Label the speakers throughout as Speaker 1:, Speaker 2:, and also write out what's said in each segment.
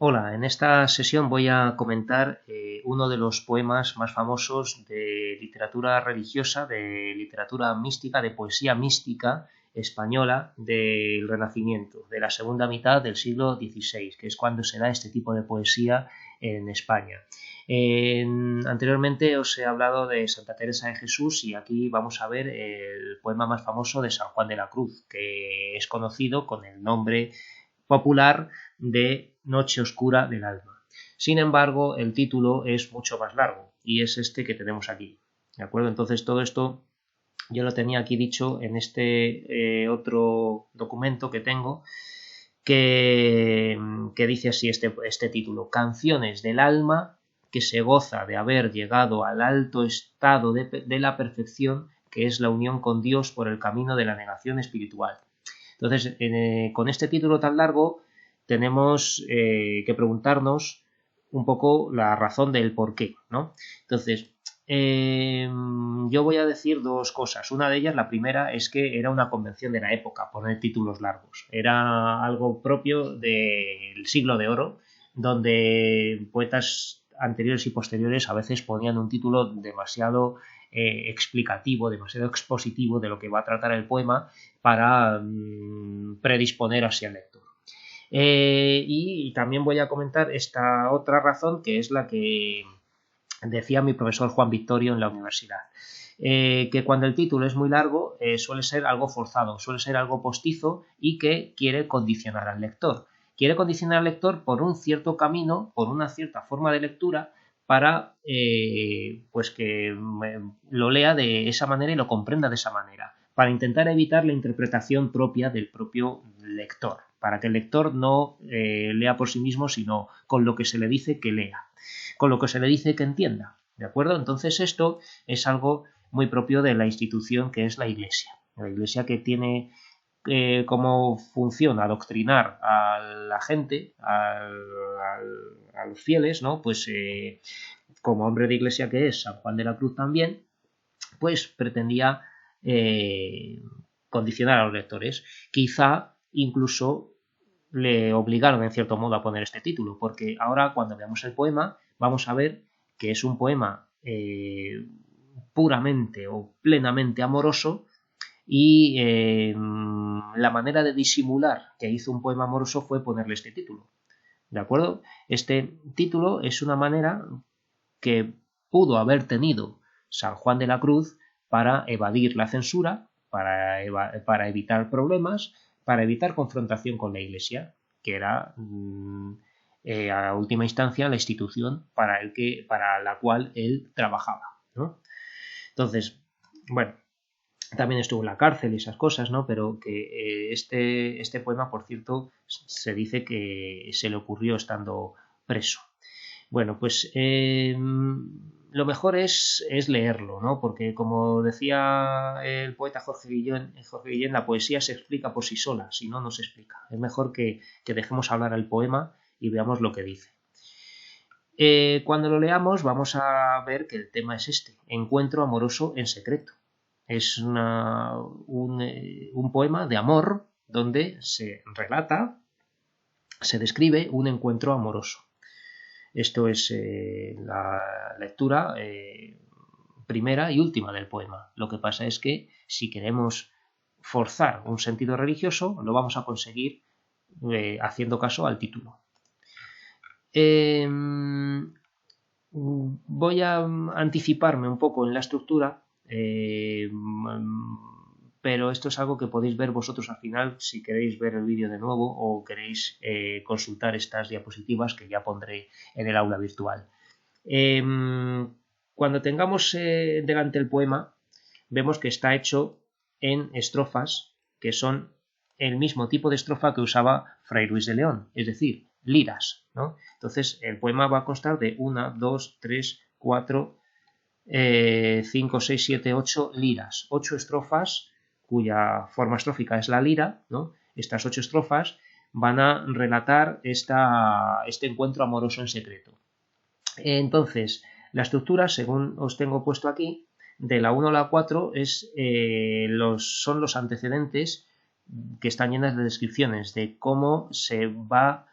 Speaker 1: Hola, en esta sesión voy a comentar uno de los poemas más famosos de literatura religiosa, de literatura mística, de poesía mística española del Renacimiento, de la segunda mitad del siglo XVI, que es cuando se da este tipo de poesía en España. Anteriormente os he hablado de Santa Teresa de Jesús y aquí vamos a ver el poema más famoso de San Juan de la Cruz, que es conocido con el nombre popular de Noche Oscura del Alma. Sin embargo, el título es mucho más largo y es este que tenemos aquí. ¿De acuerdo? Entonces todo esto yo lo tenía aquí dicho en este otro documento que tengo que dice así este título: Canciones del alma que se goza de haber llegado al alto estado de la perfección, que es la unión con Dios por el camino de la negación espiritual. Entonces, con este título tan largo tenemos que preguntarnos un poco la razón del por qué, ¿no? Entonces, yo voy a decir dos cosas. Una de ellas, la primera, es que era una convención de la época poner títulos largos. Era algo propio del siglo de oro, donde poetas anteriores y posteriores a veces ponían un título demasiado explicativo, demasiado expositivo de lo que va a tratar el poema para predisponer así al lector. Y también voy a comentar esta otra razón, que es la que decía mi profesor Juan Victorio en la universidad. Que cuando el título es muy largo suele ser algo forzado, suele ser algo postizo y que quiere condicionar al lector. Quiere condicionar al lector por un cierto camino, por una cierta forma de lectura, para pues que lo lea de esa manera y lo comprenda de esa manera, para intentar evitar la interpretación propia del propio lector, para que el lector no lea por sí mismo, sino con lo que se le dice que lea, con lo que se le dice que entienda, ¿de acuerdo? Entonces esto es algo muy propio de la institución que es la Iglesia que tiene como función adoctrinar a la gente, a los fieles, ¿no? Pues como hombre de Iglesia que es San Juan de la Cruz también, pues pretendía condicionar a los lectores. Quizá incluso le obligaron en cierto modo a poner este título, porque ahora cuando veamos el poema vamos a ver que es un poema puramente o plenamente amoroso y la manera de disimular que hizo un poema amoroso fue ponerle este título. ¿De acuerdo? Este título es una manera que pudo haber tenido San Juan de la Cruz para evadir la censura, para evitar problemas, para evitar confrontación con la Iglesia, que era a última instancia la institución para la cual él trabajaba, ¿no? Entonces, bueno, también estuvo en la cárcel y esas cosas, ¿no? Pero que este poema, por cierto, se dice que se le ocurrió estando preso. Bueno, pues lo mejor es leerlo, ¿no? Porque como decía el poeta Jorge Guillén, la poesía se explica por sí sola, si no, no se explica. Es mejor que dejemos hablar al poema y veamos lo que dice. Cuando lo leamos vamos a ver que el tema es este: encuentro amoroso en secreto. Es un poema de amor donde se relata, se describe un encuentro amoroso. Esto es la lectura primera y última del poema. Lo que pasa es que si queremos forzar un sentido religioso, lo vamos a conseguir haciendo caso al título. Voy a anticiparme un poco en la estructura, pero esto es algo que podéis ver vosotros al final si queréis ver el vídeo de nuevo o queréis consultar estas diapositivas que ya pondré en el aula virtual. Cuando tengamos delante el poema, vemos que está hecho en estrofas que son el mismo tipo de estrofa que usaba Fray Luis de León, es decir, liras, ¿no? Entonces el poema va a constar de 1, 2, 3, 4, 5, 6, 7, 8 liras, 8 estrofas cuya forma estrófica es la lira, ¿no? Estas 8 estrofas van a relatar este encuentro amoroso en secreto. Entonces, la estructura, según os tengo puesto aquí, de la 1 a la 4 son los antecedentes que están llenas de descripciones de cómo se va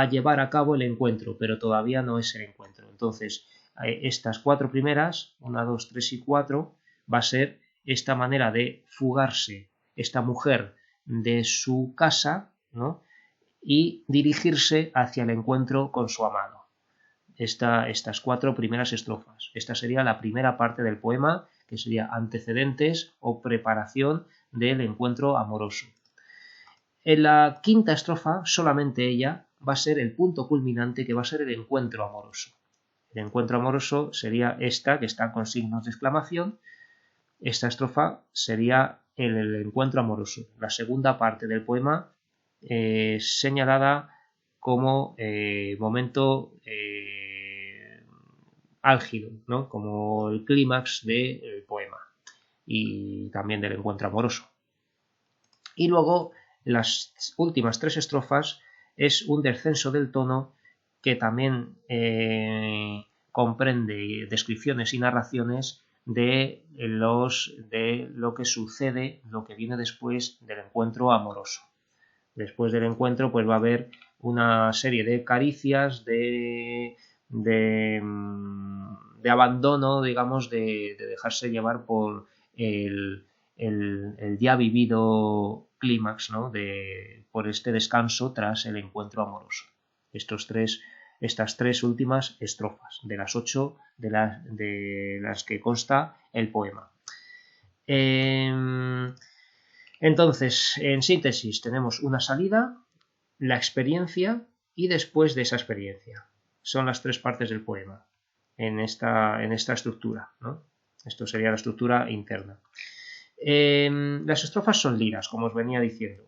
Speaker 1: a llevar a cabo el encuentro, pero todavía no es el encuentro. Entonces, estas 4 primeras, 1, 2, 3 y 4, va a ser esta manera de fugarse esta mujer de su casa, ¿no? Y dirigirse hacia el encuentro con su amado. Estas 4 primeras estrofas. Esta sería la primera parte del poema, que sería antecedentes o preparación del encuentro amoroso. En la quinta estrofa, solamente ella, va a ser el punto culminante, que va a ser el encuentro amoroso. El encuentro amoroso sería esta, que está con signos de exclamación. Esta estrofa sería el encuentro amoroso. La segunda parte del poema señalada como momento álgido, ¿no? Como el clímax del poema y también del encuentro amoroso. Y luego las últimas 3 estrofas es un descenso del tono que también comprende descripciones y narraciones de lo que sucede, lo que viene después del encuentro amoroso. Después del encuentro pues va a haber una serie de caricias, de abandono, digamos, de dejarse llevar por el ya vivido clímax, ¿no? Por este descanso tras el encuentro amoroso. Estas 3 últimas estrofas, de las 8 de las que consta el poema. Entonces, en síntesis, tenemos una salida, la experiencia y después de esa experiencia. Son las 3 partes del poema en esta estructura, ¿no? Esto sería la estructura interna. Las estrofas son liras, como os venía diciendo.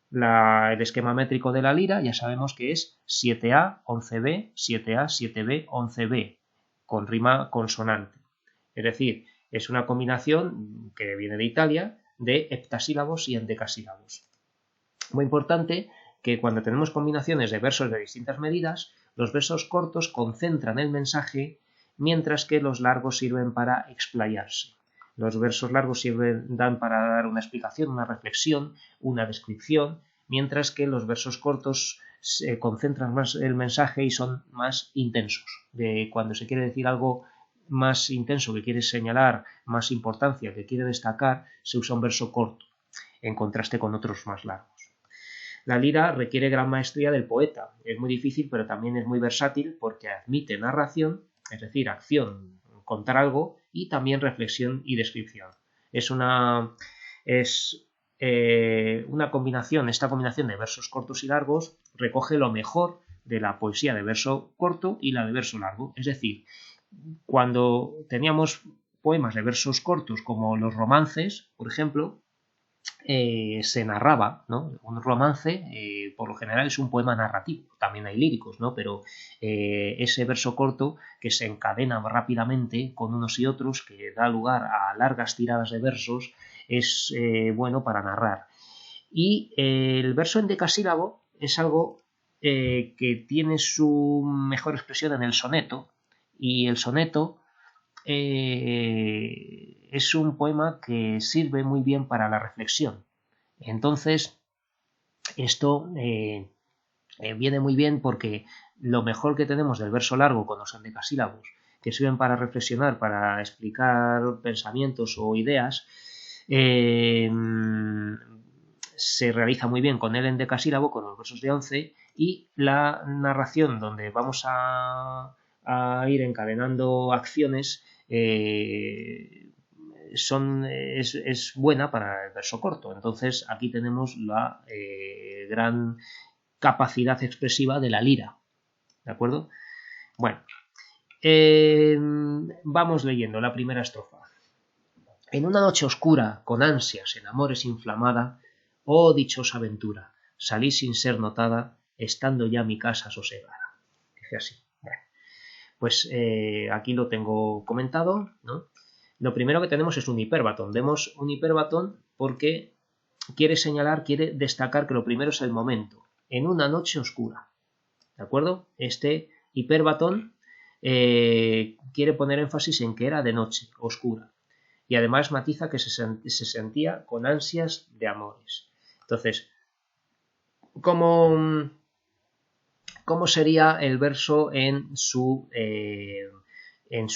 Speaker 1: El esquema métrico de la lira ya sabemos que es 7A, 11B, 7A, 7B, 11B, con rima consonante. Es decir, es una combinación que viene de Italia de heptasílabos y endecasílabos. Muy importante que cuando tenemos combinaciones de versos de distintas medidas, los versos cortos concentran el mensaje, mientras que los largos sirven para explayarse. Los versos largos dan para dar una explicación, una reflexión, una descripción, mientras que los versos cortos concentran más el mensaje y son más intensos. Cuando se quiere decir algo más intenso, que quiere señalar más importancia, que quiere destacar, se usa un verso corto, en contraste con otros más largos. La lira requiere gran maestría del poeta. Es muy difícil, pero también es muy versátil porque admite narración, es decir, acción, contar algo, y también reflexión y descripción. Esta combinación de versos cortos y largos recoge lo mejor de la poesía de verso corto y la de verso largo. Es decir, cuando teníamos poemas de versos cortos como los romances, por ejemplo, se narraba, ¿no? Un romance, por lo general, es un poema narrativo. También hay líricos, ¿no? Pero ese verso corto que se encadena rápidamente con unos y otros, que da lugar a largas tiradas de versos, es bueno para narrar. Y el verso endecasílabo es algo que tiene su mejor expresión en el soneto, y el soneto es un poema que sirve muy bien para la reflexión. Entonces, esto viene muy bien porque lo mejor que tenemos del verso largo con los endecasílabos, que sirven para reflexionar, para explicar pensamientos o ideas, se realiza muy bien con el endecasílabo, con los versos de 11, y la narración donde vamos a ir encadenando acciones es buena para el verso corto. Entonces aquí tenemos la gran capacidad expresiva de la lira, ¿de acuerdo? Bueno, vamos leyendo la primera estrofa. En una noche oscura, con ansias, en amores inflamada, oh dichosa aventura, salí sin ser notada, estando ya mi casa sosegada. Dice así. Bueno, pues aquí lo tengo comentado, ¿no? Lo primero que tenemos es un hipérbaton. Vemos un hipérbaton porque quiere destacar que lo primero es el momento, en una noche oscura. ¿De acuerdo? Este hipérbaton quiere poner énfasis en que era de noche, oscura. Y además matiza que se sentía con ansias de amores. Entonces, ¿cómo ¿Cómo sería el verso en su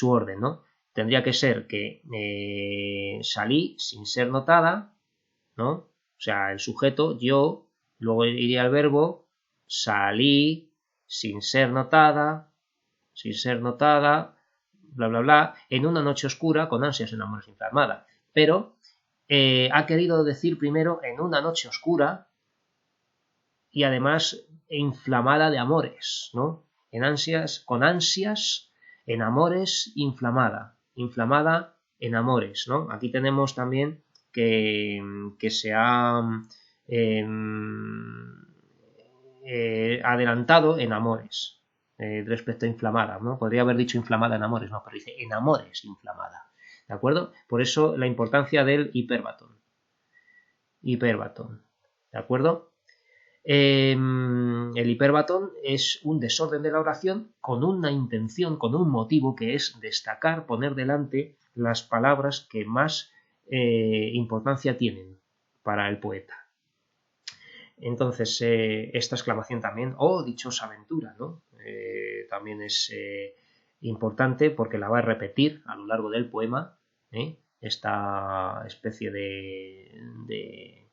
Speaker 1: orden, ¿no? Tendría que ser que salí sin ser notada, ¿no? O sea, el sujeto, yo, luego iría el verbo, salí sin ser notada, bla, bla, bla, en una noche oscura con ansias en amores inflamada. Pero ha querido decir primero en una noche oscura y además inflamada de amores, ¿no? Con ansias, en amores, inflamada en amores, ¿no? Aquí tenemos también que se ha adelantado en amores respecto a inflamada, ¿no? Podría haber dicho inflamada en amores, no, pero dice en amores inflamada, ¿de acuerdo? Por eso la importancia del hiperbatón, ¿de acuerdo? El hiperbatón es un desorden de la oración con una intención, con un motivo que es destacar, poner delante las palabras que más importancia tienen para el poeta. Entonces, esta exclamación también, oh dichosa aventura, ¿no? También es importante porque la va a repetir a lo largo del poema, esta especie de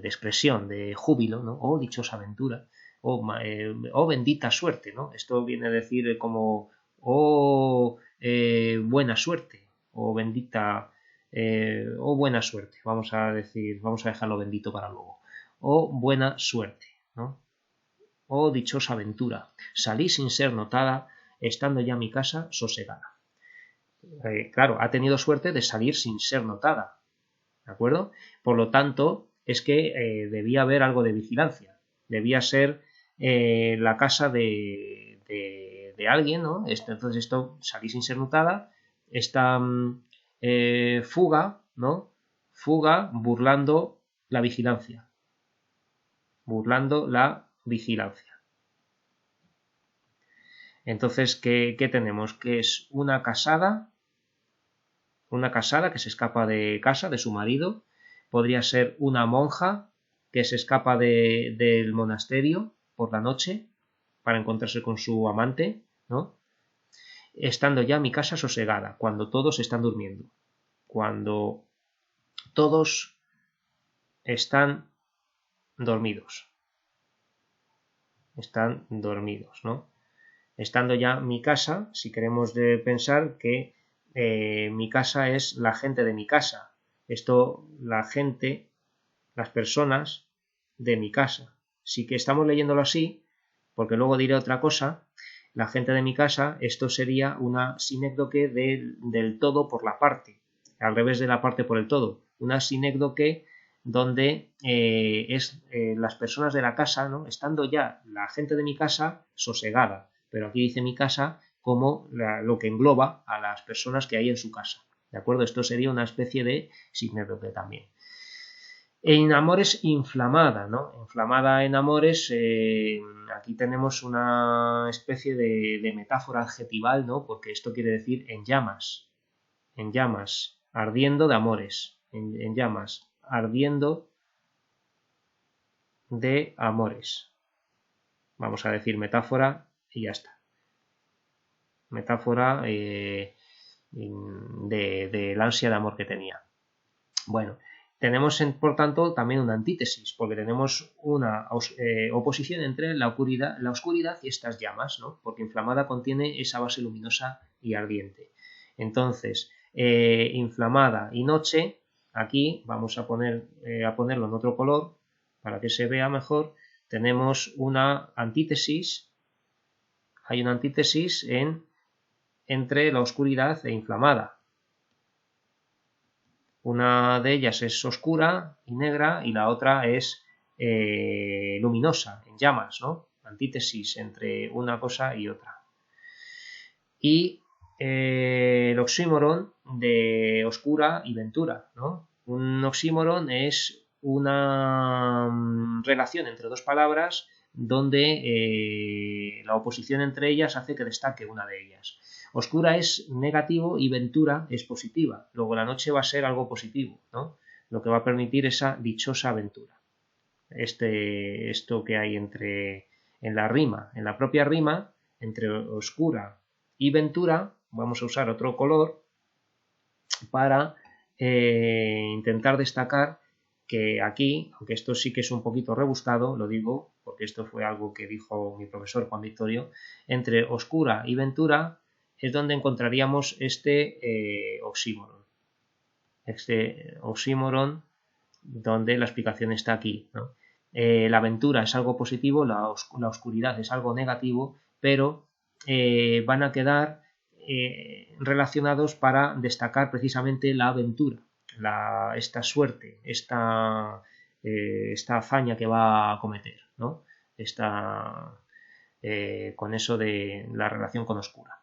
Speaker 1: expresión, de júbilo, ¿no? Oh dichosa aventura, oh bendita suerte, ¿no? Esto viene a decir como, oh buena suerte, o bendita, oh buena suerte, vamos a dejarlo bendito para luego. Oh buena suerte, ¿no? Oh dichosa aventura, salí sin ser notada, estando ya mi casa sosegada. Claro, ha tenido suerte de salir sin ser notada, ¿de acuerdo? Por lo tanto, es que debía haber algo de vigilancia, debía ser la casa de alguien, ¿no? Entonces esto, salí sin ser notada, esta fuga, ¿no? Fuga burlando la vigilancia. Entonces, ¿qué tenemos? Que es una casada que se escapa de casa, de su marido. Podría ser una monja que se escapa del monasterio por la noche para encontrarse con su amante, ¿no? Estando ya mi casa sosegada, cuando todos están durmiendo. Cuando todos están dormidos. ¿No? Estando ya mi casa, si queremos pensar que mi casa es la gente de mi casa. Esto, la gente, las personas de mi casa. Sí que estamos leyéndolo así, porque luego diré otra cosa. La gente de mi casa, esto sería una sinécdoque del todo por la parte, al revés de la parte por el todo. Una sinécdoque donde es las personas de la casa, ¿no? Estando ya la gente de mi casa sosegada. Pero aquí dice mi casa como lo que engloba a las personas que hay en su casa. ¿De acuerdo? Esto sería una especie de sinécdoque también. En amores inflamada, ¿no? Inflamada en amores, aquí tenemos una especie de metáfora adjetival, ¿no? Porque esto quiere decir en llamas, ardiendo de amores, en llamas, ardiendo de amores. Vamos a decir metáfora y ya está. Metáfora del ansia de amor que tenía. Bueno, tenemos por tanto también una antítesis, porque tenemos una oposición entre la oscuridad y estas llamas, ¿no? Porque inflamada contiene esa base luminosa y ardiente. Entonces, inflamada y noche, aquí vamos a ponerlo en otro color para que se vea mejor. Tenemos una antítesis, hay una antítesis entre la oscuridad e inflamada. Una de ellas es oscura y negra y la otra es luminosa, en llamas, ¿no? Antítesis entre una cosa y otra. Y el oxímoron de oscura y ventura, ¿no? Un oxímoron es una relación entre dos palabras donde la oposición entre ellas hace que destaque una de ellas. Oscura es negativo y ventura es positiva. Luego la noche va a ser algo positivo, ¿no? Lo que va a permitir esa dichosa aventura. Esto que hay entre en la rima, en la propia rima, entre oscura y ventura, vamos a usar otro color para intentar destacar que aquí, aunque esto sí que es un poquito rebuscado, lo digo porque esto fue algo que dijo mi profesor Juan Victorio, entre oscura y ventura es donde encontraríamos este oxímoron. Este oxímoron donde la explicación está aquí, ¿no? La aventura es algo positivo, la oscuridad es algo negativo, pero van a quedar relacionados para destacar precisamente la aventura, esta suerte, esta hazaña que va a cometer, ¿no? Con eso de la relación con oscura.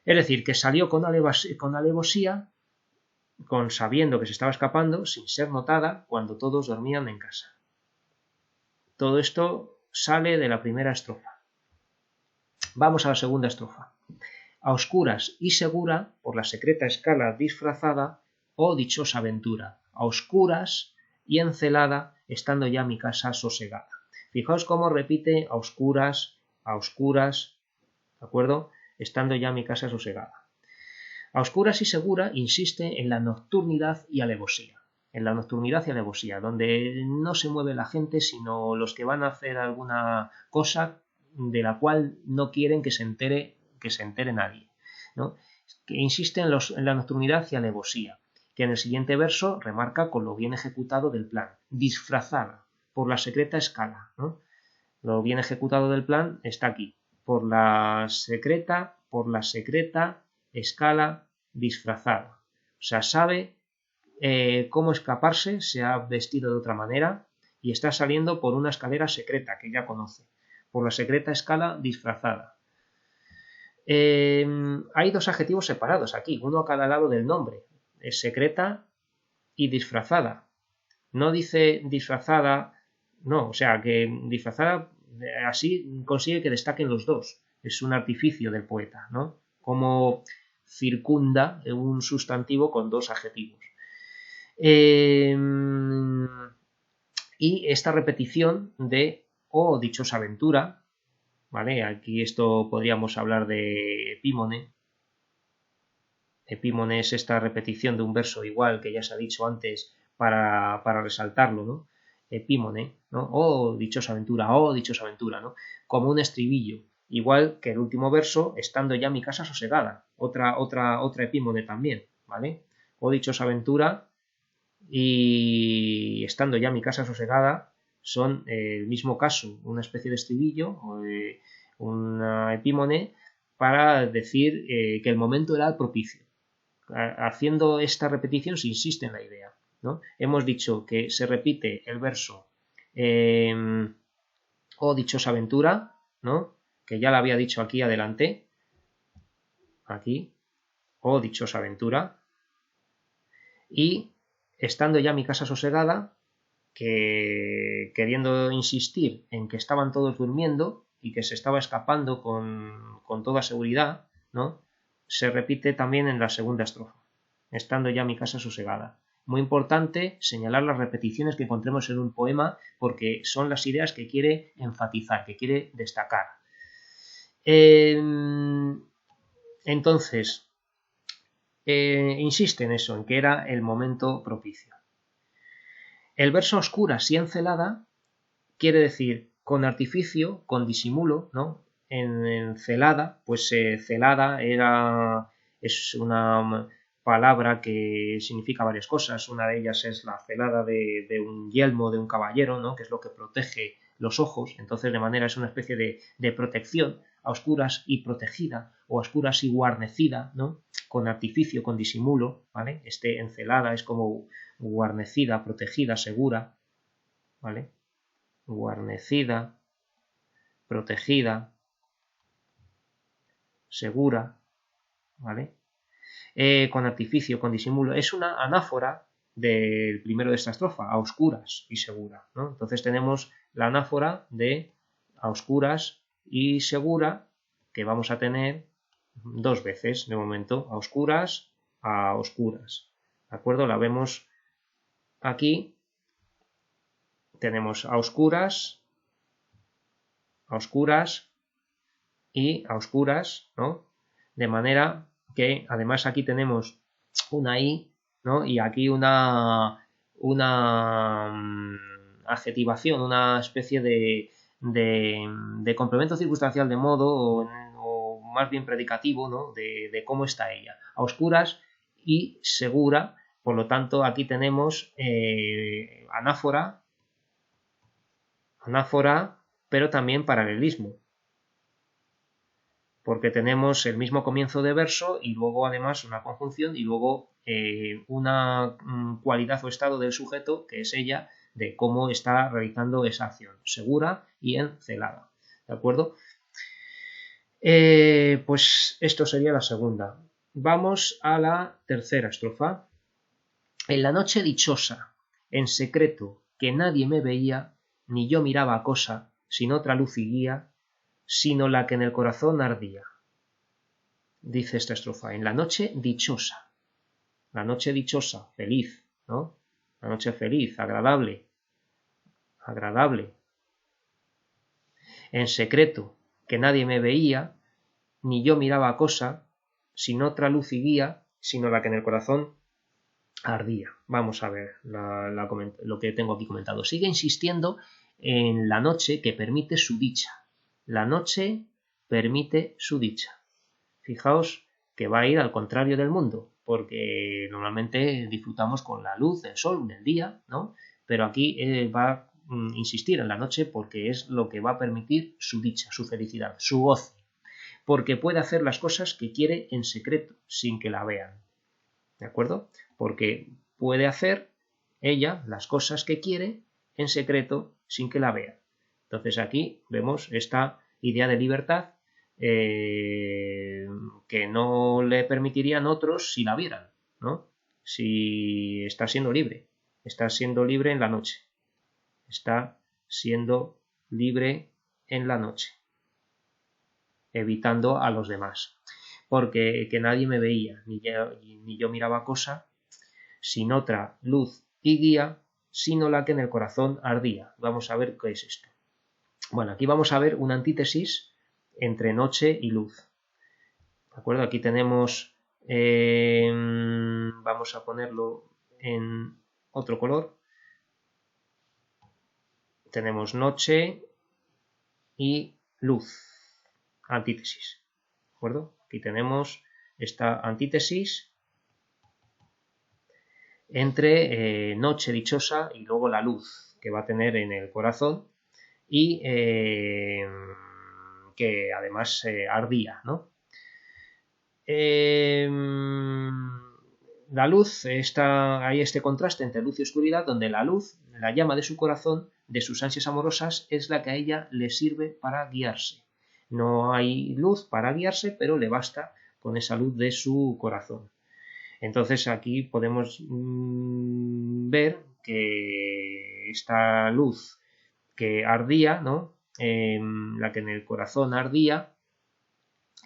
Speaker 1: Es decir, que salió con alevosía, sabiendo que se estaba escapando, sin ser notada, cuando todos dormían en casa. Todo esto sale de la primera estrofa. Vamos a la segunda estrofa. A oscuras y segura, por la secreta escala disfrazada, oh dichosa aventura, a oscuras y encelada, estando ya mi casa sosegada. Fijaos cómo repite a oscuras, ¿de acuerdo? Estando ya mi casa sosegada. A oscuras y segura insiste en la nocturnidad y alevosía. En la nocturnidad y alevosía, donde no se mueve la gente, sino los que van a hacer alguna cosa de la cual no quieren que se entere nadie, ¿no? Que insiste en la nocturnidad y alevosía, que en el siguiente verso remarca con lo bien ejecutado del plan, disfrazada por la secreta escala, ¿no? Lo bien ejecutado del plan está aquí, por la secreta escala disfrazada. O sea, sabe cómo escaparse, se ha vestido de otra manera y está saliendo por una escalera secreta que ya conoce, por la secreta escala disfrazada. Hay dos adjetivos separados aquí, uno a cada lado del nombre, es secreta y disfrazada. No dice disfrazada, no, o sea, que disfrazada así consigue que destaquen los dos. Es un artificio del poeta, ¿no? Como circunda un sustantivo con dos adjetivos. Y esta repetición de oh dichosa aventura, ¿vale? Aquí esto podríamos hablar de epímone. Epímone es esta repetición de un verso igual que ya se ha dicho antes para resaltarlo, ¿no? Epímone, ¿no? Oh dichosa aventura, ¿no? Como un estribillo, igual que el último verso, estando ya mi casa sosegada, otra epímone también, ¿vale? Oh dichosa aventura y estando ya mi casa sosegada son el mismo caso, una especie de estribillo, una epímone para decir que el momento era propicio. Haciendo esta repetición se insiste en la idea, ¿no? Hemos dicho que se repite el verso oh dichosa aventura, ¿no? Que ya lo había dicho aquí adelante, aquí, oh dichosa aventura, y estando ya mi casa sosegada, que queriendo insistir en que estaban todos durmiendo y que se estaba escapando con toda seguridad, ¿no? Se repite también en la segunda estrofa, estando ya mi casa sosegada. Muy importante señalar las repeticiones que encontremos en un poema porque son las ideas que quiere enfatizar, que quiere destacar. Entonces, insiste en eso, en que era el momento propicio. El verso oscura y encelada quiere decir con artificio, con disimulo, ¿no? En celada, pues celada es una palabra que significa varias cosas. Una de ellas es la celada de un yelmo de un caballero, ¿no? Que es lo que protege los ojos. Entonces, de manera es una especie de protección a oscuras y protegida, o a oscuras y guarnecida, ¿no? Con artificio, con disimulo, ¿vale? Encelada es como guarnecida, protegida, segura, ¿vale? Guarnecida, protegida, segura, ¿vale? Con artificio, con disimulo. Es una anáfora del primero de esta estrofa, a oscuras y segura, ¿no? Entonces tenemos la anáfora de a oscuras y segura, que vamos a tener dos veces de momento, a oscuras, ¿de acuerdo? La vemos aquí, tenemos a oscuras a oscuras y a oscuras, ¿no? De manera que además aquí tenemos una I, ¿no? Y aquí una adjetivación, una especie de complemento circunstancial de modo o más bien predicativo, ¿no? de cómo está ella. A oscuras y segura, por lo tanto aquí tenemos anáfora, pero también paralelismo, porque tenemos el mismo comienzo de verso y luego además una conjunción y luego una cualidad o estado del sujeto, que es ella, de cómo está realizando esa acción, segura y encelada. ¿De acuerdo? Pues esto sería la segunda. Vamos a la tercera estrofa. En la noche dichosa, en secreto, que nadie me veía, ni yo miraba cosa, sin otra luz y guía, sino la que en el corazón ardía. Dice esta estrofa, en la noche dichosa, feliz, ¿no? La noche feliz, agradable. En secreto, que nadie me veía, ni yo miraba cosa, sin otra luz y guía, sino la que en el corazón ardía. Vamos a ver lo que tengo aquí comentado. Sigue insistiendo en la noche que permite su dicha. La noche permite su dicha. Fijaos que va a ir al contrario del mundo, porque normalmente disfrutamos con la luz del sol, del día, ¿no? Pero aquí va a insistir en la noche porque es lo que va a permitir su dicha, su felicidad, su goce, porque puede hacer las cosas que quiere en secreto, sin que la vean, ¿de acuerdo? Porque puede hacer ella las cosas que quiere en secreto, sin que la vean. Entonces aquí vemos esta idea de libertad que no le permitirían otros si la vieran, ¿no? Si está siendo libre en la noche, está siendo libre en la noche, evitando a los demás, porque que nadie me veía, ni yo miraba cosa, sin otra luz y guía, sino la que en el corazón ardía. Vamos a ver qué es esto. Bueno, aquí vamos a ver una antítesis entre noche y luz. ¿De acuerdo? Aquí tenemos, vamos a ponerlo en otro color. Tenemos noche y luz, antítesis. ¿De acuerdo? Aquí tenemos esta antítesis entre noche dichosa y luego la luz que va a tener en el corazón y que además ardía, ¿no? La luz, hay este contraste entre luz y oscuridad, donde la luz, la llama de su corazón, de sus ansias amorosas, es la que a ella le sirve para guiarse. No hay luz para guiarse, pero le basta con esa luz de su corazón. Entonces aquí podemos ver que esta luz que ardía, ¿no? La que en el corazón ardía,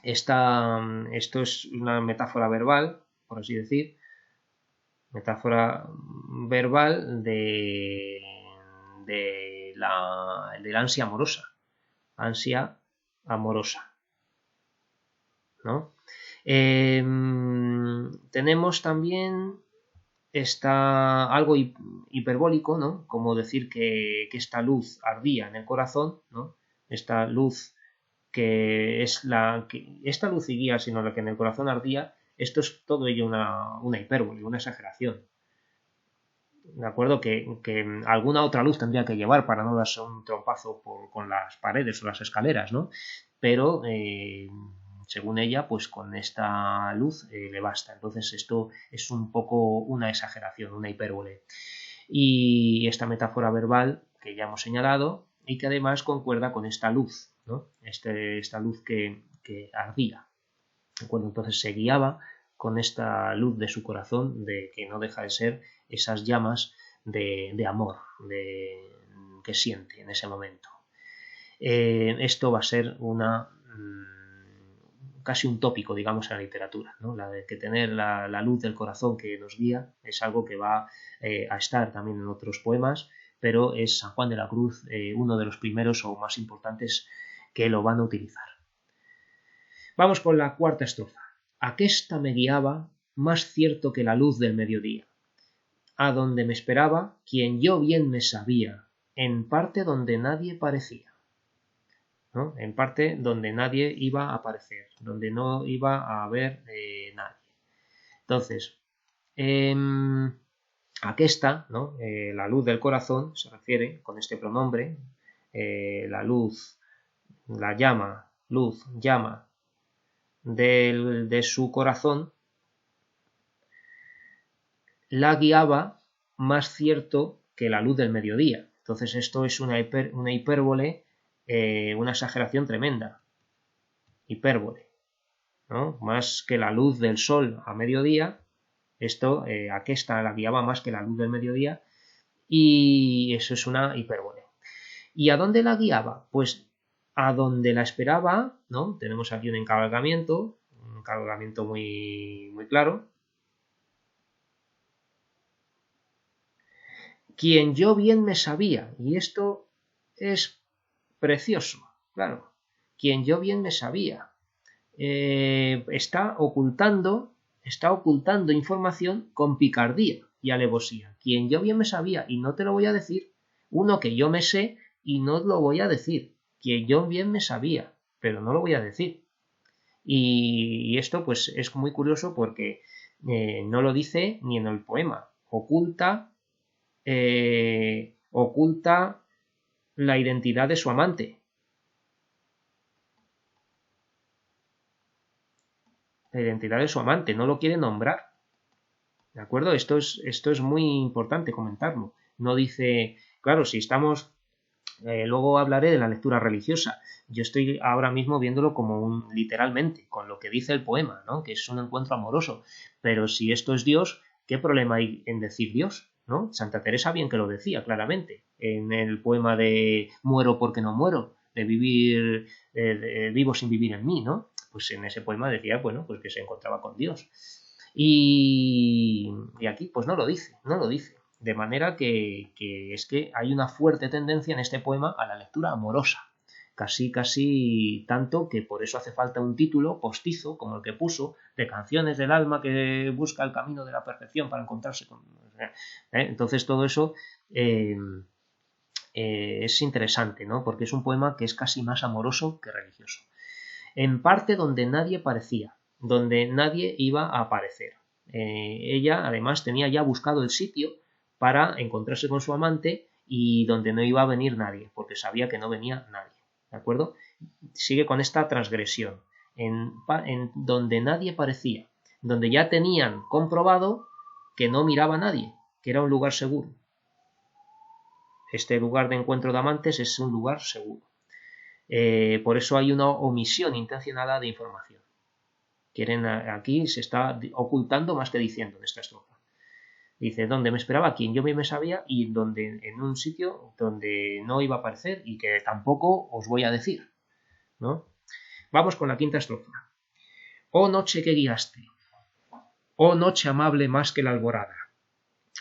Speaker 1: esto es una metáfora verbal, por así decir, metáfora verbal de la ansia amorosa, ¿no? Tenemos también algo hiperbólico, ¿no? Como decir que esta luz ardía en el corazón, ¿no? Esta luz que es esta luz y guía, sino la que en el corazón ardía, esto es todo ello una hipérbole, una exageración. De acuerdo, que alguna otra luz tendría que llevar para no darse un trompazo con las paredes o las escaleras, ¿no? Pero según ella, pues con esta luz le basta. Entonces esto es un poco una exageración, una hipérbole. Y esta metáfora verbal que ya hemos señalado y que además concuerda con esta luz, ¿no? Esta luz que ardía. ¿De acuerdo? Entonces se guiaba con esta luz de su corazón, de que no deja de ser esas llamas de amor que siente en ese momento. Esto va a ser casi un tópico, digamos, en la literatura, ¿no? La de que tener la luz del corazón que nos guía es algo que va a estar también en otros poemas, pero es San Juan de la Cruz uno de los primeros o más importantes que lo van a utilizar. Vamos con la cuarta estrofa. Aquesta me guiaba, más cierto que la luz del mediodía. A donde me esperaba, quien yo bien me sabía, en parte donde nadie parecía. ¿No? En parte donde nadie iba a aparecer, donde no iba a haber nadie. Entonces, aquesta, ¿no? La luz del corazón, se refiere con este pronombre, la luz, la llama, luz, llama de su corazón, la guiaba más cierto que la luz del mediodía. Entonces esto es una hipérbole, una exageración tremenda. Hipérbole, ¿no? Más que la luz del sol a mediodía, esto, aquesta la guiaba más que la luz del mediodía, y eso es una hipérbole. ¿Y a dónde la guiaba? Pues a donde la esperaba, ¿no? Tenemos aquí un encabalgamiento muy, muy claro. Quien yo bien me sabía, y esto es precioso, claro, quien yo bien me sabía, está ocultando información con picardía y alevosía. Quien yo bien me sabía, y no te lo voy a decir, uno que yo me sé y no lo voy a decir, quien yo bien me sabía, pero no lo voy a decir. Y esto pues es muy curioso porque no lo dice ni en el poema, oculta la identidad de su amante. La identidad de su amante, no lo quiere nombrar. ¿De acuerdo? Esto es muy importante comentarlo. No dice, claro, si estamos, luego hablaré de la lectura religiosa. Yo estoy ahora mismo viéndolo como literalmente, con lo que dice el poema, ¿no? Que es un encuentro amoroso. Pero si esto es Dios, ¿qué problema hay en decir Dios? ¿No? Santa Teresa bien que lo decía claramente en el poema de Muero porque no muero, de vivir, vivo sin vivir en mí, ¿no? Pues en ese poema decía, bueno, pues que se encontraba con Dios. Y aquí pues no lo dice. De manera que es que hay una fuerte tendencia en este poema a la lectura amorosa. Casi tanto que por eso hace falta un título postizo, como el que puso, de Canciones del alma que busca el camino de la perfección para encontrarse con... Entonces todo eso es interesante, ¿no? Porque es un poema que es casi más amoroso que religioso. En parte donde nadie parecía, donde nadie iba a aparecer. Ella además tenía ya buscado el sitio para encontrarse con su amante y donde no iba a venir nadie, porque sabía que no venía nadie. ¿De acuerdo? Sigue con esta transgresión. En donde nadie parecía, donde ya tenían comprobado que no miraba a nadie, que era un lugar seguro. Este lugar de encuentro de amantes es un lugar seguro. Por eso hay una omisión intencionada de información. Aquí se está ocultando más que diciendo en esta estrofa. Dice, donde me esperaba quien yo bien me sabía y donde en un sitio donde no iba a aparecer y que tampoco os voy a decir, ¿no? Vamos con la quinta estrofa. Oh noche que guiaste, oh noche amable más que la alborada,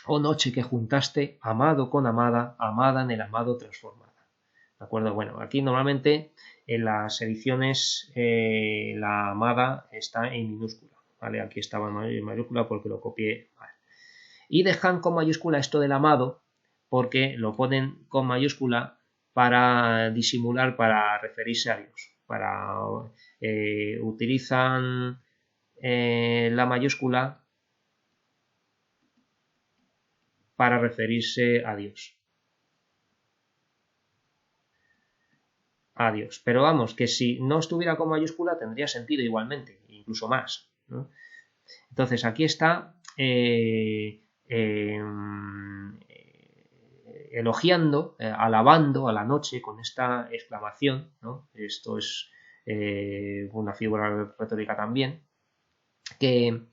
Speaker 1: oh noche que juntaste amado con amada, amada en el amado transformada. ¿De acuerdo? Bueno, aquí normalmente en las ediciones la amada está en minúscula, ¿vale? Aquí estaba en mayúscula porque lo copié mal. Y dejan con mayúscula esto del amado porque lo ponen con mayúscula para disimular, para referirse a Dios. Utilizan la mayúscula para referirse a Dios. A Dios. Pero vamos, que si no estuviera con mayúscula tendría sentido igualmente, incluso más, ¿no? Entonces aquí está elogiando, alabando a la noche con esta exclamación, ¿no? Esto es una figura retórica también, que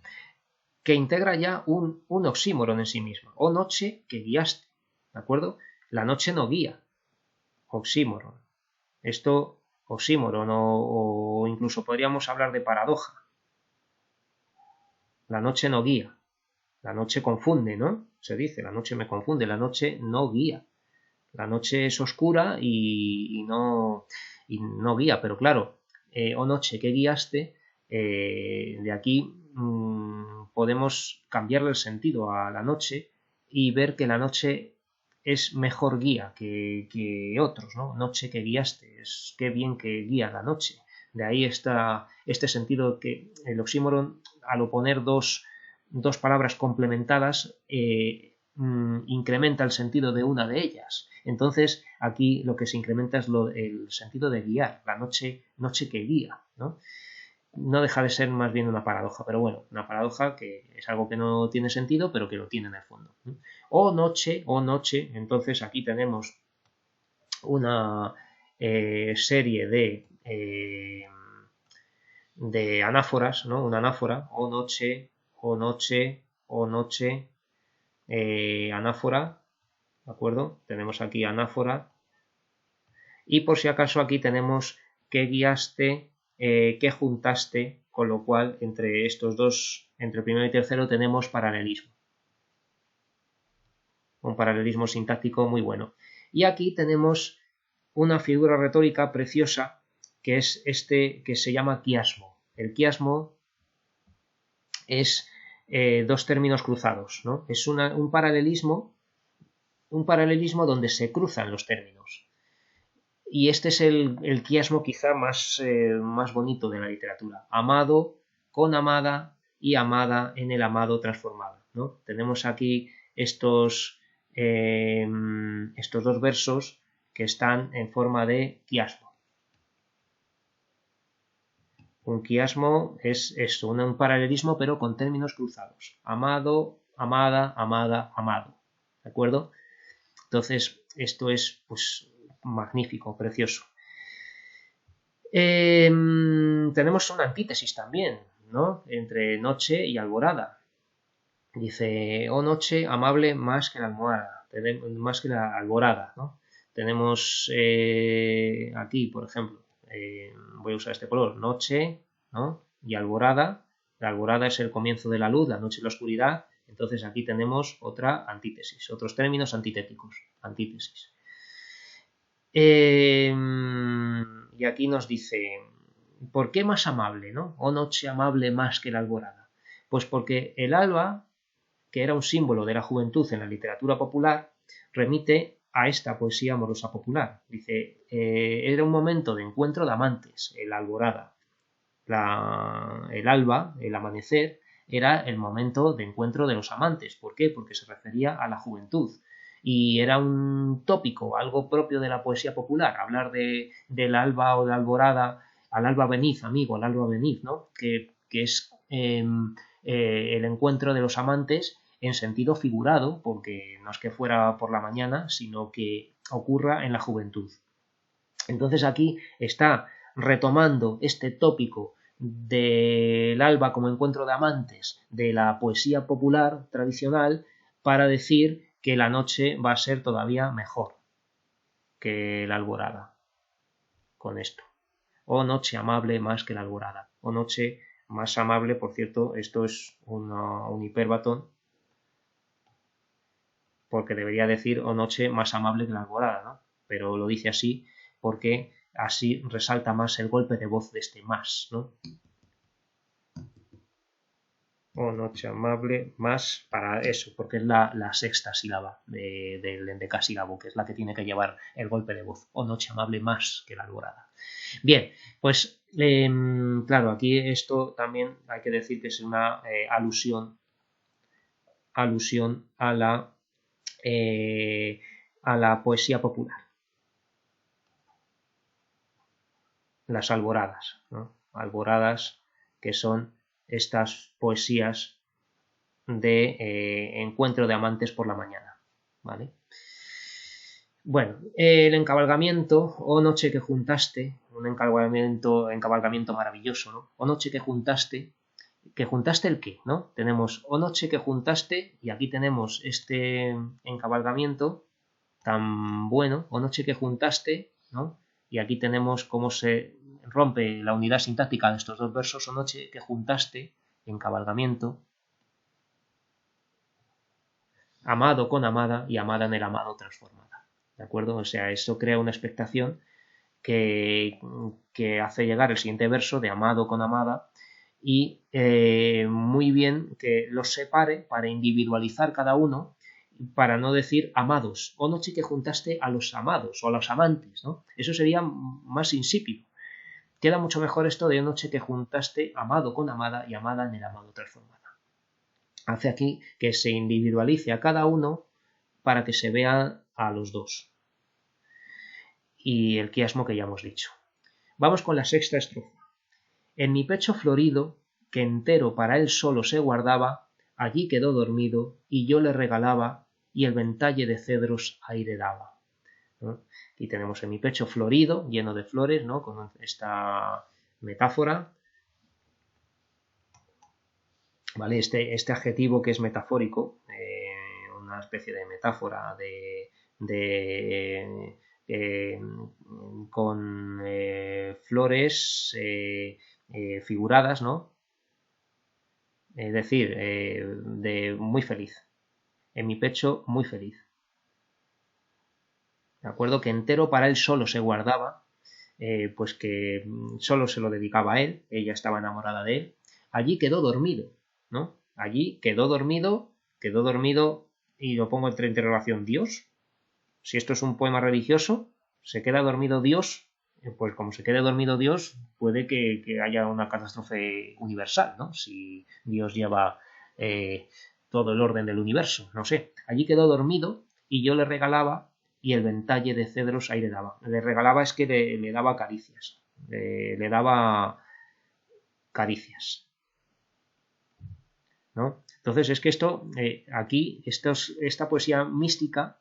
Speaker 1: integra ya un oxímoron en sí mismo. O noche que guiaste, ¿de acuerdo? La noche no guía, oxímoron. Esto, oxímoron, o incluso podríamos hablar de paradoja. La noche no guía, la noche confunde, ¿no? Se dice, la noche me confunde, la noche no guía. La noche es oscura y no guía, pero claro, oh noche que guiaste, de aquí podemos cambiarle el sentido a la noche y ver que la noche es mejor guía que otros, ¿no? Noche que guiaste, es qué bien que guía la noche. De ahí está este sentido que el oxímoron, al oponer dos palabras complementadas, incrementa el sentido de una de ellas. Entonces, aquí lo que se incrementa es el sentido de guiar, la noche que guía, ¿no? No deja de ser más bien una paradoja, pero bueno, una paradoja que es algo que no tiene sentido, pero que lo tiene en el fondo. O noche, entonces aquí tenemos una serie de anáforas, ¿no? Una anáfora, o noche, anáfora, ¿de acuerdo? Tenemos aquí anáfora, y por si acaso aquí tenemos que guiaste, que juntaste, con lo cual entre estos dos, entre el primero y tercero, tenemos paralelismo. Un paralelismo sintáctico muy bueno. Y aquí tenemos una figura retórica preciosa que es este que se llama quiasmo. El quiasmo es dos términos cruzados, ¿no? Es un paralelismo donde se cruzan los términos. Y este es el quiasmo quizá más bonito de la literatura. Amado con amada y amada en el amado transformado, ¿no? Tenemos aquí estos dos versos que están en forma de quiasmo. Un quiasmo es esto, un paralelismo pero con términos cruzados. Amado, amada, amada, amado. ¿De acuerdo? Entonces, esto es pues magnífico, precioso. Tenemos una antítesis también, ¿no? Entre noche y alborada. Dice, oh noche amable más que la almohada, más que la alborada, ¿no? Tenemos aquí, por ejemplo, voy a usar este color, noche, ¿no? Y alborada. La alborada es el comienzo de la luz, la noche es la oscuridad. Entonces aquí tenemos otra antítesis, otros términos antitéticos, antítesis. Y aquí nos dice, ¿por qué más amable, no? Oh noche amable más que la alborada. Pues porque el alba, que era un símbolo de la juventud en la literatura popular, remite a esta poesía amorosa popular. Dice, era un momento de encuentro de amantes, la alborada. El alba, el amanecer, era el momento de encuentro de los amantes. ¿Por qué? Porque se refería a la juventud. Y era un tópico, algo propio de la poesía popular, hablar del alba o de la alborada, al alba venid, amigo, al alba venid, ¿no? Que es el encuentro de los amantes en sentido figurado, porque no es que fuera por la mañana, sino que ocurra en la juventud. Entonces aquí está retomando este tópico del alba como encuentro de amantes de la poesía popular tradicional para decir que la noche va a ser todavía mejor que la alborada con esto. O noche amable más que la alborada. O noche más amable, por cierto, esto es un hiperbatón, porque debería decir o noche más amable que la alborada, ¿no? Pero lo dice así porque así resalta más el golpe de voz de este más, ¿no? O noche amable más para eso, porque es la sexta sílaba del endecasílabo, que es la que tiene que llevar el golpe de voz. O noche amable más que la alborada. Bien, pues claro, aquí esto también hay que decir que es una alusión a la poesía popular. Las alboradas, ¿no? Alboradas que son estas poesías de encuentro de amantes por la mañana, ¿vale? Bueno, el encabalgamiento o noche que juntaste, un encabalgamiento maravilloso, ¿no? O noche que juntaste el qué, ¿no? Tenemos o noche que juntaste y aquí tenemos este encabalgamiento tan bueno, o noche que juntaste, ¿no? Y aquí tenemos cómo se rompe la unidad sintáctica de estos dos versos, o noche que juntaste, encabalgamiento, amado con amada y amada en el amado transformada. ¿de acuerdo? O sea, esto crea una expectación que hace llegar el siguiente verso de amado con amada, y muy bien que los separe para individualizar cada uno, para no decir amados, o noche que juntaste a los amados o a los amantes, ¿no? Eso sería más insípido. Queda mucho mejor esto de noche que juntaste amado con amada y amada en el amado transformada. Hace aquí que se individualice a cada uno para que se vea a los dos. Y el quiasmo que ya hemos dicho. Vamos con la sexta estrofa. En mi pecho florido, que entero para él solo se guardaba, allí quedó dormido, y yo le regalaba, y el ventalle de cedros aire daba, ¿no? Aquí tenemos en mi pecho florido, lleno de flores, ¿no? Con esta metáfora, ¿vale? Este adjetivo que es metafórico, una especie de metáfora con flores figuradas, ¿no? Es decir, de muy feliz. En mi pecho, muy feliz. ¿De acuerdo? Que entero para él solo se guardaba, pues que solo se lo dedicaba a él, ella estaba enamorada de él. Allí quedó dormido, ¿no? Allí quedó dormido, y lo pongo entre interrogación, ¿Dios? Si esto es un poema religioso, ¿se queda dormido Dios? Pues como se quede dormido Dios, puede que haya una catástrofe universal, ¿no? Si Dios lleva todo el orden del universo, no sé. Allí quedó dormido y yo le regalaba, y el ventalle de cedros aire daba. Le regalaba es que le daba caricias, le daba caricias, ¿no? Entonces es que esto, aquí, esta poesía mística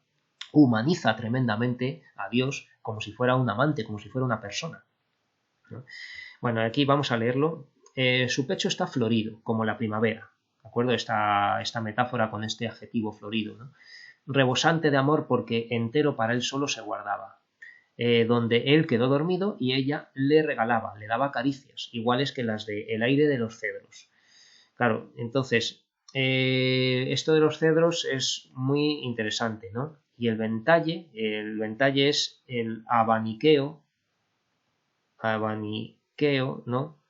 Speaker 1: humaniza tremendamente a Dios como si fuera un amante, como si fuera una persona, ¿no? Bueno, aquí vamos a leerlo. Su pecho está florido, como la primavera, ¿de acuerdo? Esta metáfora con este adjetivo florido, ¿no? Rebosante de amor porque entero para él solo se guardaba, donde él quedó dormido y ella le regalaba, le daba caricias, iguales que las de el aire de los cedros. Claro, entonces, esto de los cedros es muy interesante, ¿no? Y el ventalle es el abaniqueo, ¿no?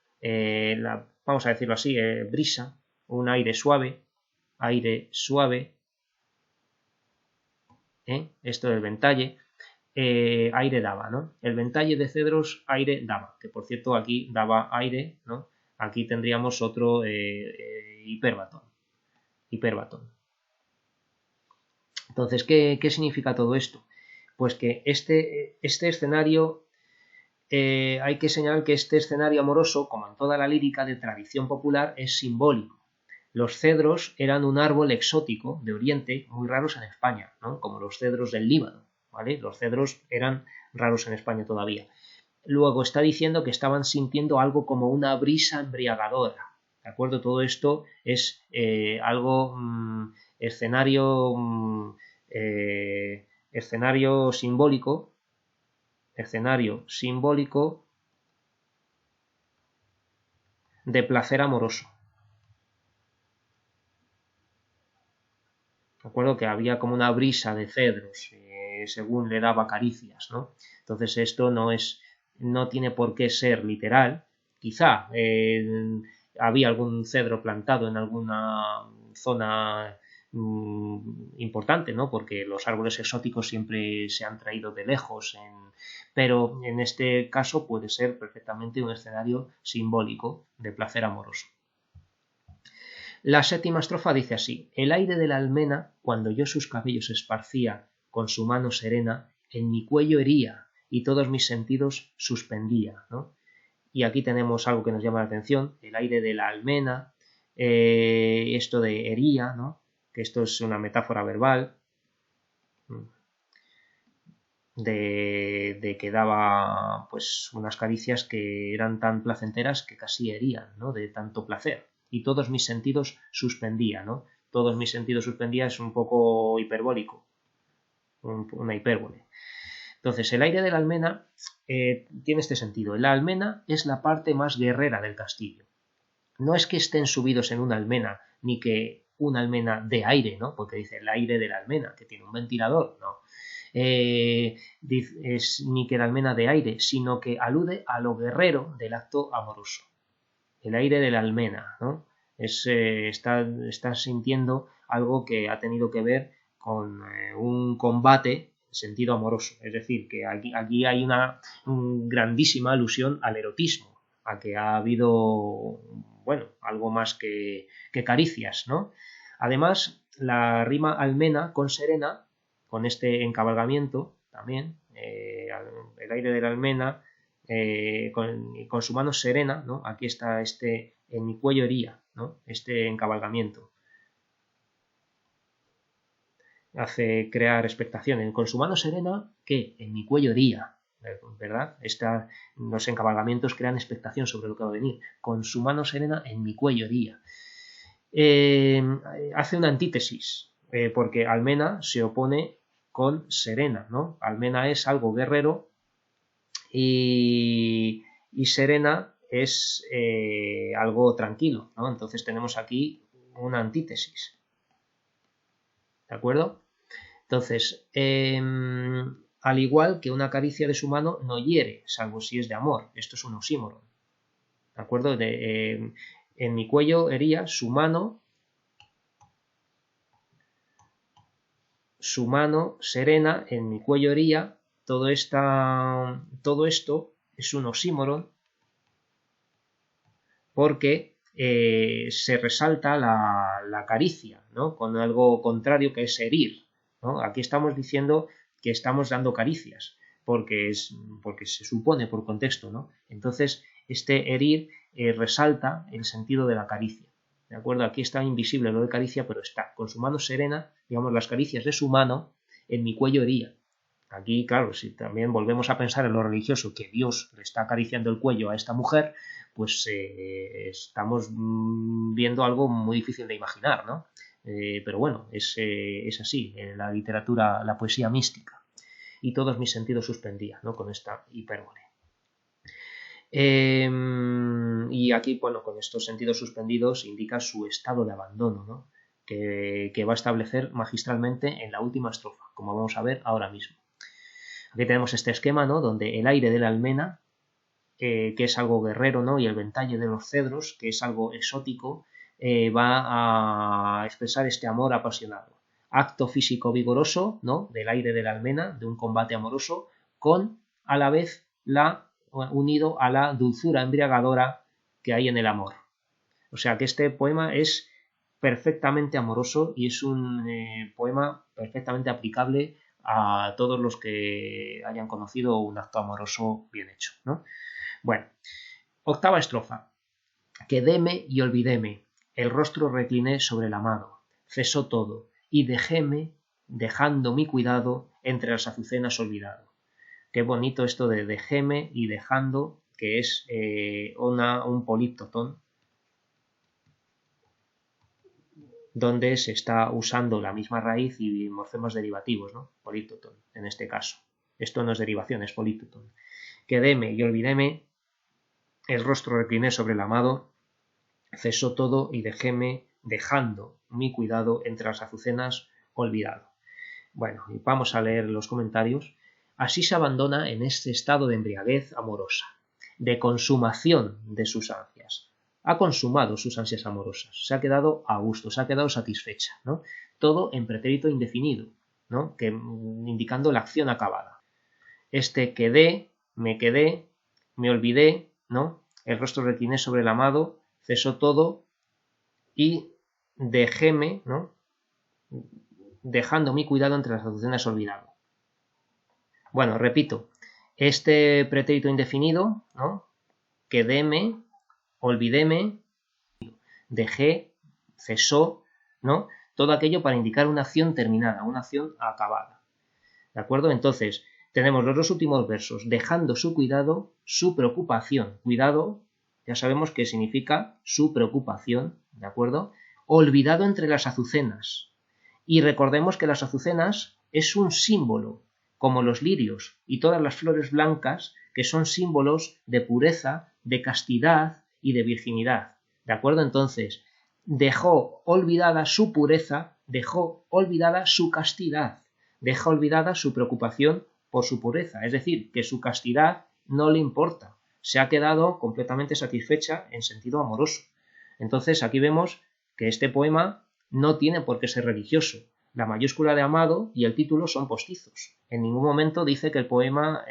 Speaker 1: Vamos a decirlo así, brisa, un aire suave, esto del ventalle, aire daba, ¿no? El ventalle de cedros, aire daba, que por cierto aquí daba aire, ¿no? Aquí tendríamos otro hiperbatón. Entonces, ¿qué significa todo esto? Pues que este escenario, hay que señalar que este escenario amoroso, como en toda la lírica de tradición popular, es simbólico. Los cedros eran un árbol exótico de Oriente, muy raros en España, ¿no? Como los cedros del Líbano, ¿vale? Los cedros eran raros en España todavía. Luego está diciendo que estaban sintiendo algo como una brisa embriagadora, ¿de acuerdo? Todo esto es algo, escenario simbólico, de placer amoroso. ¿De acuerdo? Que había como una brisa de cedros, según le daba caricias, ¿no? Entonces esto no tiene por qué ser literal. Quizá había algún cedro plantado en alguna zona importante, ¿no? Porque los árboles exóticos siempre se han traído de lejos, pero en este caso puede ser perfectamente un escenario simbólico de placer amoroso. La séptima estrofa dice así: el aire de la almena, cuando yo sus cabellos esparcía con su mano serena, en mi cuello hería y todos mis sentidos suspendía, ¿no? Y aquí tenemos algo que nos llama la atención: el aire de la almena, esto de hería, ¿no? Que esto es una metáfora verbal de que daba pues unas caricias que eran tan placenteras que casi herían, ¿no? De tanto placer. Y todos mis sentidos suspendía, ¿no? Todos mis sentidos suspendía es un poco hiperbólico, una hipérbole. Entonces, el aire de la almena tiene este sentido. La almena es la parte más guerrera del castillo. No es que estén subidos en una almena, ni que una almena de aire, ¿no? Porque dice el aire de la almena, que tiene un ventilador, no. Ni que la almena de aire, sino que alude a lo guerrero del acto amoroso. El aire de la almena, ¿no? Está sintiendo algo que ha tenido que ver con un combate en sentido amoroso. Es decir, que aquí hay una grandísima alusión al erotismo, a que ha habido, bueno, algo más que caricias, ¿no? Además, la rima almena con serena, con este encabalgamiento también, el aire de la almena, con su mano serena, ¿no? Aquí está en mi cuello hería, ¿no? Este encabalgamiento hace crear expectación. Con su mano serena, ¿qué? En mi cuello hería, ¿verdad? Los encabalgamientos crean expectación sobre lo que va a venir. Con su mano serena en mi cuello hería. Hace una antítesis, porque almena se opone con serena, ¿no? Almena es algo guerrero y serena es algo tranquilo, ¿no? Entonces tenemos aquí una antítesis, ¿de acuerdo? Entonces, al igual que una caricia de su mano no hiere, salvo si es de amor. Esto es un oxímoron, ¿de acuerdo? En mi cuello hería su mano serena, en mi cuello hería. Todo esto es un oxímoron porque se resalta la caricia, ¿no? Con algo contrario que es herir, ¿no? Aquí estamos diciendo que estamos dando caricias, porque se supone por contexto, ¿no? Entonces, este herir resalta el sentido de la caricia, ¿de acuerdo? Aquí está invisible lo de caricia, pero está con su mano serena, digamos, las caricias de su mano en mi cuello hería. Aquí, claro, si también volvemos a pensar en lo religioso, que Dios le está acariciando el cuello a esta mujer, pues estamos viendo algo muy difícil de imaginar, ¿no? Pero bueno, es así, en la literatura, la poesía mística. Y todos mis sentidos suspendía, ¿no? Con esta hipérbole. Y aquí, bueno, con estos sentidos suspendidos indica su estado de abandono, ¿no? Que va a establecer magistralmente en la última estrofa, como vamos a ver ahora mismo. Aquí tenemos este esquema, ¿no? Donde el aire de la almena, que es algo guerrero, ¿no? Y el ventalle de los cedros, que es algo exótico, va a expresar este amor apasionado. Acto físico vigoroso, ¿no? Del aire de la almena, de un combate amoroso, con a la vez unido a la dulzura embriagadora que hay en el amor. O sea que este poema es perfectamente amoroso y es un poema perfectamente aplicable a todos los que hayan conocido un acto amoroso bien hecho, ¿no? Bueno, octava estrofa. Quedéme y olvidéme, el rostro recliné sobre el amado, cesó todo, y dejéme, dejando mi cuidado, entre las azucenas olvidado. Qué bonito esto de dejéme y dejando, que es un políptotón, donde se está usando la misma raíz y morfemas derivativos, ¿no? Políptotón, en este caso. Esto no es derivación, es políptotón. Quedéme y olvidéme, el rostro recliné sobre el amado, cesó todo y dejéme, dejando mi cuidado entre las azucenas, olvidado. Bueno, y vamos a leer los comentarios. Así se abandona en este estado de embriaguez amorosa, de consumación de sus ansias. Ha consumado sus ansias amorosas, se ha quedado a gusto, se ha quedado satisfecha, ¿no? Todo en pretérito indefinido, ¿no? Indicando la acción acabada. Quedé, me olvidé, ¿no? El rostro recliné sobre el amado, cesó todo y dejéme, ¿no? Dejando mi cuidado entre las azucenas olvidado. Bueno, repito, este pretérito indefinido, ¿no? Quedéme, olvidéme, dejé, cesó, ¿no? Todo aquello para indicar una acción terminada, una acción acabada. ¿De acuerdo? Entonces, tenemos los dos últimos versos, dejando su cuidado, su preocupación. Cuidado, ya sabemos que significa su preocupación, ¿de acuerdo? Olvidado entre las azucenas. Y recordemos que las azucenas es un símbolo, como los lirios y todas las flores blancas, que son símbolos de pureza, de castidad y de virginidad. ¿De acuerdo? Entonces, dejó olvidada su pureza, dejó olvidada su castidad, deja olvidada su preocupación por su pureza, es decir, que su castidad no le importa, se ha quedado completamente satisfecha en sentido amoroso. Entonces aquí vemos que este poema no tiene por qué ser religioso. La mayúscula de amado y el título son postizos. En ningún momento dice el poema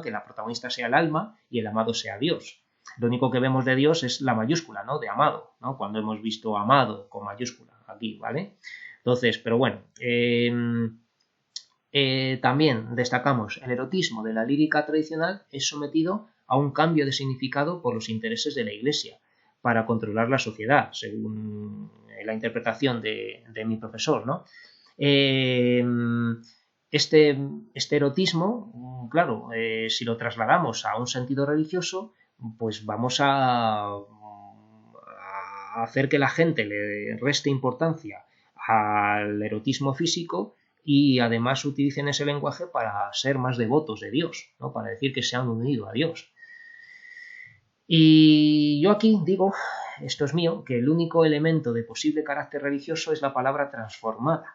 Speaker 1: que la protagonista sea el alma y el amado sea Dios. Lo único que vemos de Dios es la mayúscula, ¿no? De amado, ¿no? Cuando hemos visto amado con mayúscula aquí, ¿vale? Entonces, pero bueno, también destacamos el erotismo de la lírica tradicional es sometido a un cambio de significado por los intereses de la Iglesia para controlar la sociedad, según la interpretación de mi profesor, ¿no? Este erotismo, claro, si lo trasladamos a un sentido religioso, pues vamos a hacer que la gente le reste importancia al erotismo físico y además utilicen ese lenguaje para ser más devotos de Dios, ¿no? Para decir que se han unido a Dios. Y yo aquí digo, esto es mío, que el único elemento de posible carácter religioso es la palabra transformada.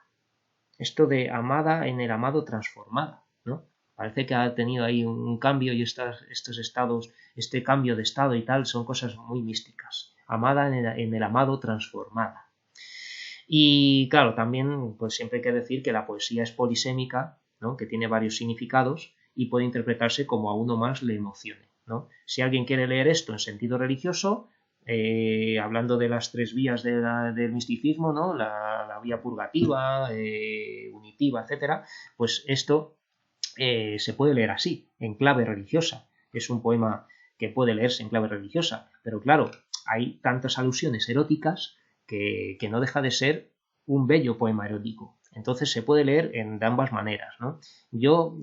Speaker 1: Esto de amada en el amado transformada, ¿no? Parece que ha tenido ahí un cambio y estos estados, este cambio de estado y tal, son cosas muy místicas. Amada en el amado transformada. Y claro, también pues siempre hay que decir que la poesía es polisémica, ¿no? Que tiene varios significados y puede interpretarse como a uno más le emocione, ¿no? Si alguien quiere leer esto en sentido religioso, hablando de las tres vías del misticismo, ¿no? La vía purgativa, unitiva, etcétera, pues esto se puede leer así, en clave religiosa. Es un poema que puede leerse en clave religiosa, pero claro, hay tantas alusiones eróticas que no deja de ser un bello poema erótico. Entonces se puede leer de ambas maneras, ¿no? Yo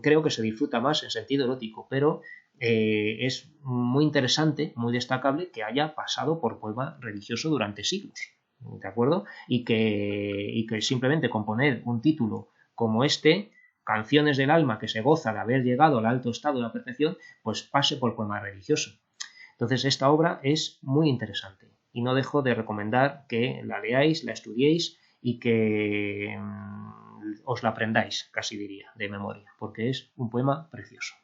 Speaker 1: creo que se disfruta más en sentido erótico, pero es muy interesante, muy destacable que haya pasado por poema religioso durante siglos, ¿de acuerdo? Y que simplemente componer un título como este, Canciones del alma que se goza de haber llegado al alto estado de la perfección, pues pase por poema religioso. Entonces esta obra es muy interesante y no dejo de recomendar que la leáis, la estudiéis y que os la aprendáis, casi diría, de memoria, porque es un poema precioso.